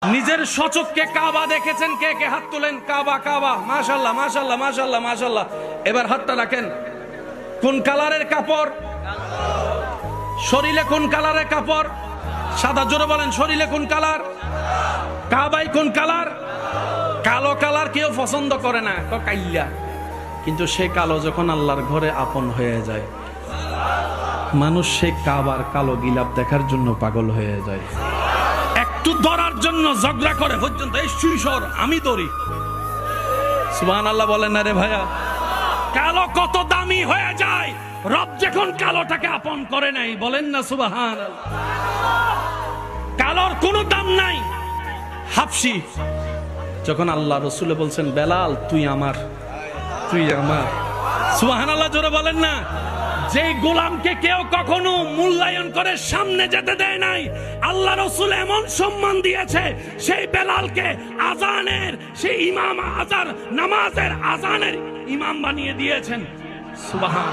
নিজের সচক্ষে কাবা দেখেছেন? কে কে হাত তুলেন? কাবা কাবা, মাশাআল্লাহ মাশাআল্লাহ মাশাআল্লাহ মাশাআল্লাহ। এবার হাতটা রাখেন। কোন কালারের কাপড়? শরীরে কোন কালারের কাপড়? সাদা। জোরে বলেন, শরীরে কোন কালার? কাবাই কোন কালার? কালো কালার কেউ পছন্দ করে না, কাইল্লা। কিন্তু সে কালো যখন আল্লাহর ঘরে আপন হয়ে যায়, মানুষ সে কাবার কালো গিলাপ দেখার জন্য পাগল হয়ে যায়। একটু ধরার জন্য ঝগড়া করে পর্যন্ত, এই সুইসর আমি ধরি। সুবহানাল্লাহ বলেন না রে ভাইয়া? কালো কত দামি হয়ে যায় রব যখন কালোটাকে আপন করে নাই। বলেন না সুবহানাল্লাহ? কালোর কোনো দাম নাই। হাবশি যখন আল্লাহ রসুল বলছেন, বেলাল তুই আমার, তুই আমার। সুবহানাল্লাহ জোরে বলেন না? যে গোলামকে কেউ কখনো মূল্যায়ন করে সামনে যেতে দেয় নাই, আল্লাহ রসুল এমন সম্মান দিয়েছে, সেই বেলালকে আজানের, সেই ইমাম, আজান নামাজের আজানের ইমাম বানিয়ে দিয়েছেন। সুবহান।